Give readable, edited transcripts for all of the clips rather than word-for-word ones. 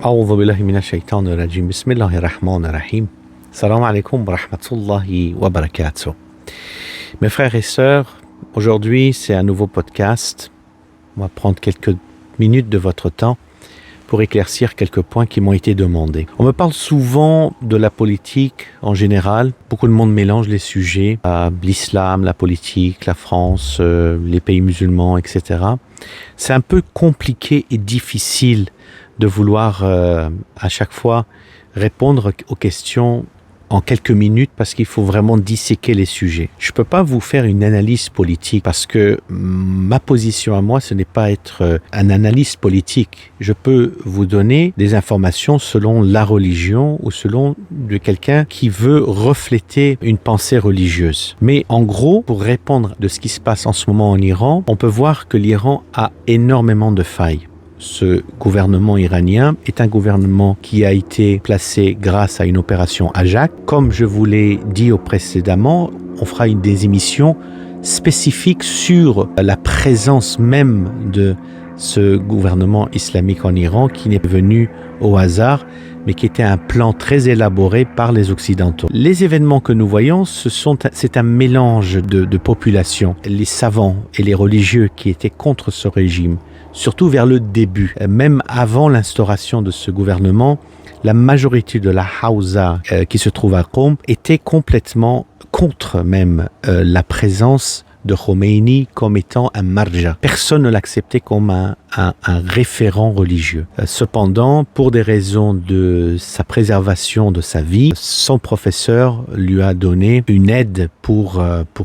أعوذ بالله من الشيطان الرجيم بسم الله الرحمن الرحيم Salam alaikum wa rahmatullahi wa barakatuh. Mes frères et sœurs, aujourd'hui c'est un nouveau podcast. On va prendre quelques minutes de votre temps pour éclaircir quelques points qui m'ont été demandés. On me parle souvent de la politique en général. Beaucoup de monde mélange les sujets, l'islam, la politique, la France, les pays musulmans, etc. C'est un peu compliqué et difficile de vouloir à chaque fois répondre aux questions en quelques minutes parce qu'il faut vraiment disséquer les sujets. Je peux pas vous faire une analyse politique parce que ma position à moi, ce n'est pas être un analyste politique. Je peux vous donner des informations selon la religion ou selon de quelqu'un qui veut refléter une pensée religieuse. Mais en gros, pour répondre de ce qui se passe en ce moment en Iran, on peut voir que l'Iran a énormément de failles. Ce gouvernement iranien est un gouvernement qui a été placé grâce à une opération Ajak. Comme je vous l'ai dit précédemment, on fera des émissions spécifiques sur la présence même de ce gouvernement islamique en Iran qui n'est venu au hasard, mais qui était un plan très élaboré par les Occidentaux. Les événements que nous voyons, c'est un mélange de populations. Les savants et les religieux qui étaient contre ce régime, surtout vers le début, même avant l'instauration de ce gouvernement, la majorité de la Hawza qui se trouve à Qom était complètement contre même la présence de Khomeini comme étant un marja. Personne ne l'acceptait comme un référent religieux. Cependant, pour des raisons de sa préservation de sa vie, son professeur lui a donné une aide pour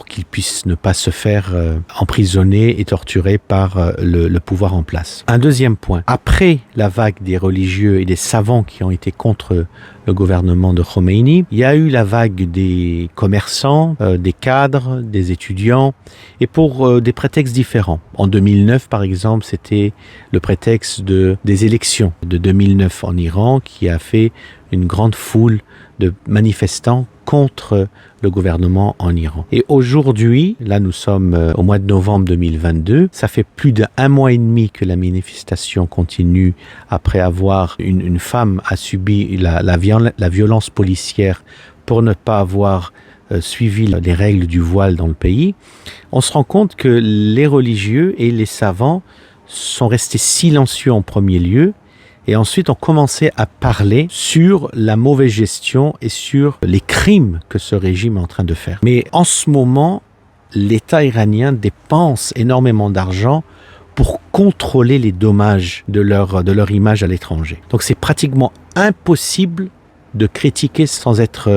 qu'il puisse ne pas se faire emprisonner et torturer par le pouvoir en place. Un deuxième point, après la vague des religieux et des savants qui ont été contre le gouvernement de Khomeini, il y a eu la vague des commerçants, des cadres, des étudiants, et pour des prétextes différents. En 2009, par exemple, c'était le prétexte des élections de 2009 en Iran qui a fait une grande foule de manifestants contre le gouvernement en Iran. Et aujourd'hui, là nous sommes au mois de novembre 2022, ça fait plus d'1 mois et demi que la manifestation continue après avoir une femme a subi la violence policière pour ne pas avoir suivi les règles du voile dans le pays. On se rend compte que les religieux et les savants sont restés silencieux en premier lieu et ensuite ont commencé à parler sur la mauvaise gestion et sur les crimes que ce régime est en train de faire. Mais en ce moment, l'État iranien dépense énormément d'argent pour contrôler les dommages de leur image à l'étranger. Donc c'est pratiquement impossible de critiquer sans être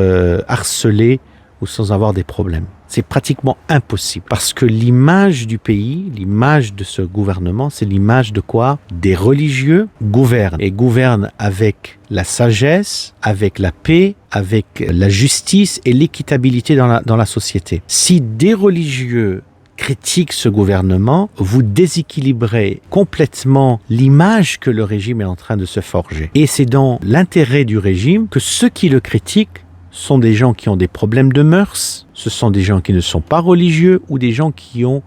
harcelé ou sans avoir des problèmes. C'est pratiquement impossible parce que l'image du pays, l'image de ce gouvernement, c'est l'image de quoi? Des religieux gouvernent et gouvernent avec la sagesse, avec la paix, avec la justice et l'équitabilité dans la société. Si des religieux critiquent ce gouvernement, vous déséquilibrez complètement l'image que le régime est en train de se forger. Et c'est dans l'intérêt du régime que ceux qui le critiquent sont des gens qui ont des problèmes de mœurs, ce sont des gens qui ne sont pas religieux ou des gens qui ont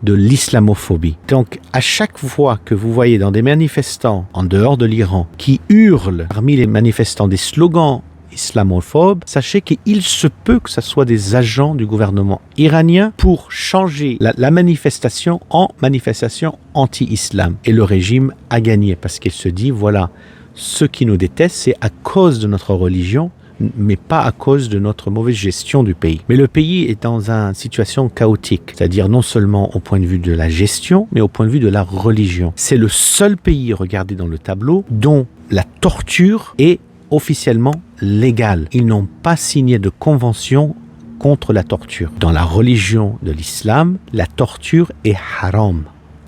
de l'islamophobie. Donc, à chaque fois que vous voyez dans des manifestants en dehors de l'Iran qui hurlent parmi les manifestants des slogans islamophobes, sachez qu'il se peut que ce soit des agents du gouvernement iranien pour changer la manifestation en manifestation anti-islam. Et le régime a gagné parce qu'il se dit, voilà, ceux qui nous détestent, c'est à cause de notre religion, mais pas à cause de notre mauvaise gestion du pays. Mais le pays est dans une situation chaotique, c'est-à-dire non seulement au point de vue de la gestion, mais au point de vue de la religion. C'est le seul pays, regardez dans le tableau, dont la torture est officiellement légale. Ils n'ont pas signé de convention contre la torture. Dans la religion de l'islam, la torture est haram,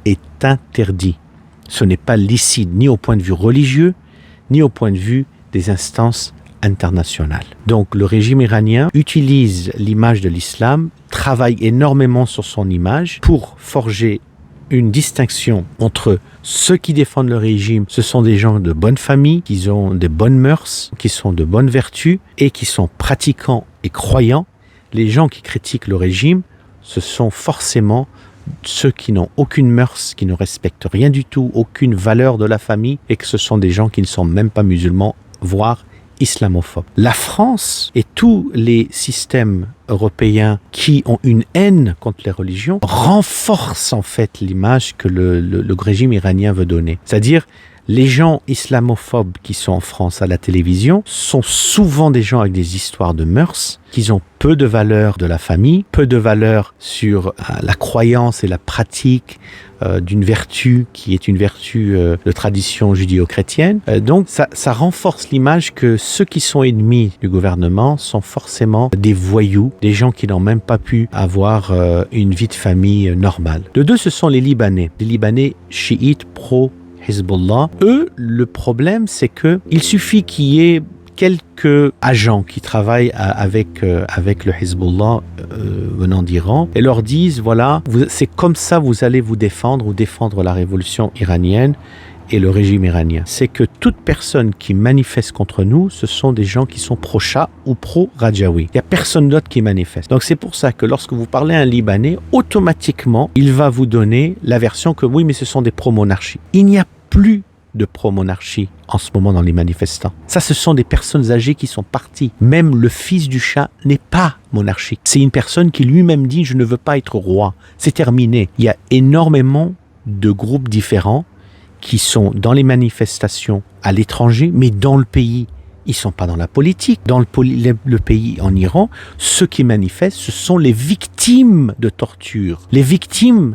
est interdit. Ce n'est pas licite ni au point de vue religieux, ni au point de vue des instances internationales. Donc le régime iranien utilise l'image de l'islam, travaille énormément sur son image pour forger une distinction entre ceux qui défendent le régime, ce sont des gens de bonne famille, qui ont de bonnes mœurs, qui sont de bonnes vertus et qui sont pratiquants et croyants. Les gens qui critiquent le régime, ce sont forcément ceux qui n'ont aucune mœurs, qui ne respectent rien du tout, aucune valeur de la famille, et que ce sont des gens qui ne sont même pas musulmans, voire islamophobes. La France et tous les systèmes européens qui ont une haine contre les religions renforcent en fait l'image que le régime iranien veut donner. C'est-à-dire, les gens islamophobes qui sont en France à la télévision sont souvent des gens avec des histoires de mœurs, qui ont peu de valeur de la famille, peu de valeur sur la croyance et la pratique d'une vertu qui est une vertu de tradition judéo-chrétienne. Donc ça renforce l'image que ceux qui sont ennemis du gouvernement sont forcément des voyous, des gens qui n'ont même pas pu avoir une vie de famille normale. De deux, ce sont les Libanais chiites pro-Hezbollah. Eux, le problème, c'est que il suffit qu'il y ait quelques agents qui travaillent avec le Hezbollah venant d'Iran et leur disent, voilà, c'est comme ça vous allez vous défendre ou défendre la révolution iranienne et le régime iranien. C'est que toute personne qui manifeste contre nous, ce sont des gens qui sont pro-Shah ou pro-Rajaoui. Il n'y a personne d'autre qui manifeste. Donc c'est pour ça que lorsque vous parlez à un Libanais, automatiquement, il va vous donner la version que oui, mais ce sont des pro-monarchies. Il n'y a plus de pro-monarchie en ce moment dans les manifestants. Ça, ce sont des personnes âgées qui sont parties. Même le fils du Shah n'est pas monarchique. C'est une personne qui lui-même dit « je ne veux pas être roi ». C'est terminé. Il y a énormément de groupes différents qui sont dans les manifestations à l'étranger, mais dans le pays. Ils ne sont pas dans la politique. Dans le pays en Iran, ceux qui manifestent, ce sont les victimes de torture. Les victimes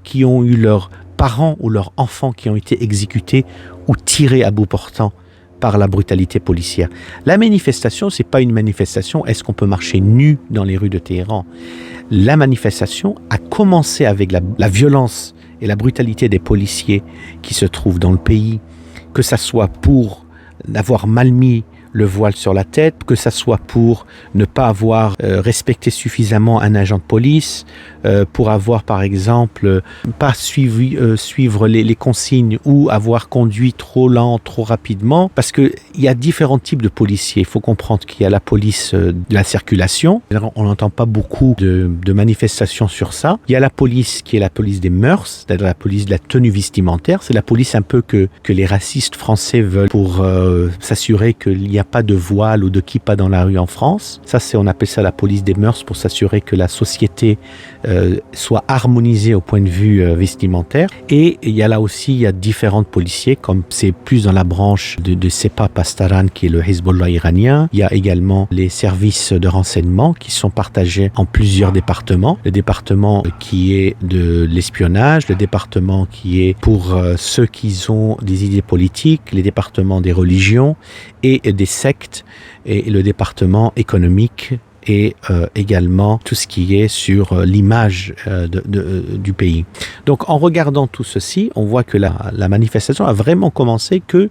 qui ont eu leurs parents ou leurs enfants qui ont été exécutés ou tirés à bout portant par la brutalité policière. La manifestation, c'est pas une manifestation, est-ce qu'on peut marcher nu dans les rues de Téhéran? La manifestation a commencé avec la violence et la brutalité des policiers qui se trouvent dans le pays, que ça soit pour avoir mal mis le voile sur la tête, que ça soit pour ne pas avoir respecté suffisamment un agent de police, pour avoir par exemple pas suivre les consignes ou avoir conduit trop lent, trop rapidement, parce que il y a différents types de policiers. Il faut comprendre qu'il y a la police de la circulation, on n'entend pas beaucoup de manifestations sur ça. Il y a la police qui est la police des mœurs, c'est-à-dire la police de la tenue vestimentaire, c'est la police un peu que les racistes français veulent pour s'assurer qu'il n'y a pas de voile ou de kippa dans la rue en France. Ça, on appelle ça la police des mœurs pour s'assurer que la société soit harmonisée au point de vue vestimentaire. Et il y a différents policiers, comme c'est plus dans la branche de Sepa Pastaran qui est le Hezbollah iranien. Il y a également les services de renseignement qui sont partagés en plusieurs départements. Le département qui est de l'espionnage, le département qui est pour ceux qui ont des idées politiques, les départements des religions et des sectes, et le département économique et également tout ce qui est sur l'image du pays. Donc en regardant tout ceci, on voit que la manifestation a vraiment commencé que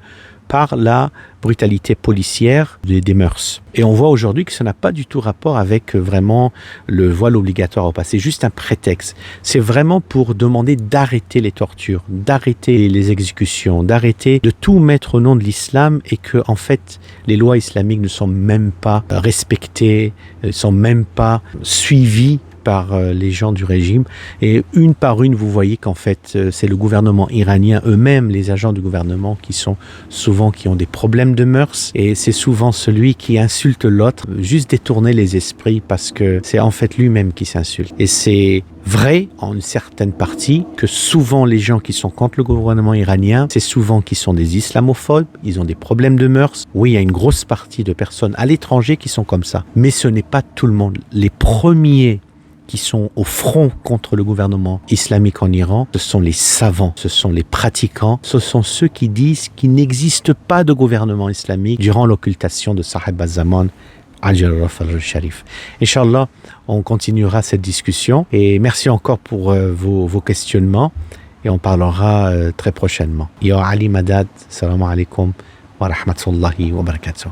par la brutalité policière des mœurs. Et on voit aujourd'hui que ça n'a pas du tout rapport avec vraiment le voile obligatoire au passé. C'est juste un prétexte. C'est vraiment pour demander d'arrêter les tortures, d'arrêter les exécutions, d'arrêter de tout mettre au nom de l'islam et que, en fait, les lois islamiques ne sont même pas respectées, ne sont même pas suivies par les gens du régime, et une par une vous voyez qu'en fait c'est le gouvernement iranien eux-mêmes, les agents du gouvernement qui ont des problèmes de mœurs, et c'est souvent celui qui insulte l'autre, juste détourner les esprits parce que c'est en fait lui-même qui s'insulte. Et c'est vrai en une certaine partie que souvent les gens qui sont contre le gouvernement iranien, c'est souvent qui sont des islamophobes, ils ont des problèmes de mœurs. Oui, il y a une grosse partie de personnes à l'étranger qui sont comme ça, mais ce n'est pas tout le monde. Les premiers qui sont au front contre le gouvernement islamique en Iran, ce sont les savants, ce sont les pratiquants, ce sont ceux qui disent qu'il n'existe pas de gouvernement islamique durant l'occultation de Sahib al-Zaman al-Jarraf al-Sharif. Inch'Allah, on continuera cette discussion et merci encore pour vos questionnements et on parlera très prochainement. Ya Ali Madad, salam alaikum wa rahmatullahi wa barakatuh.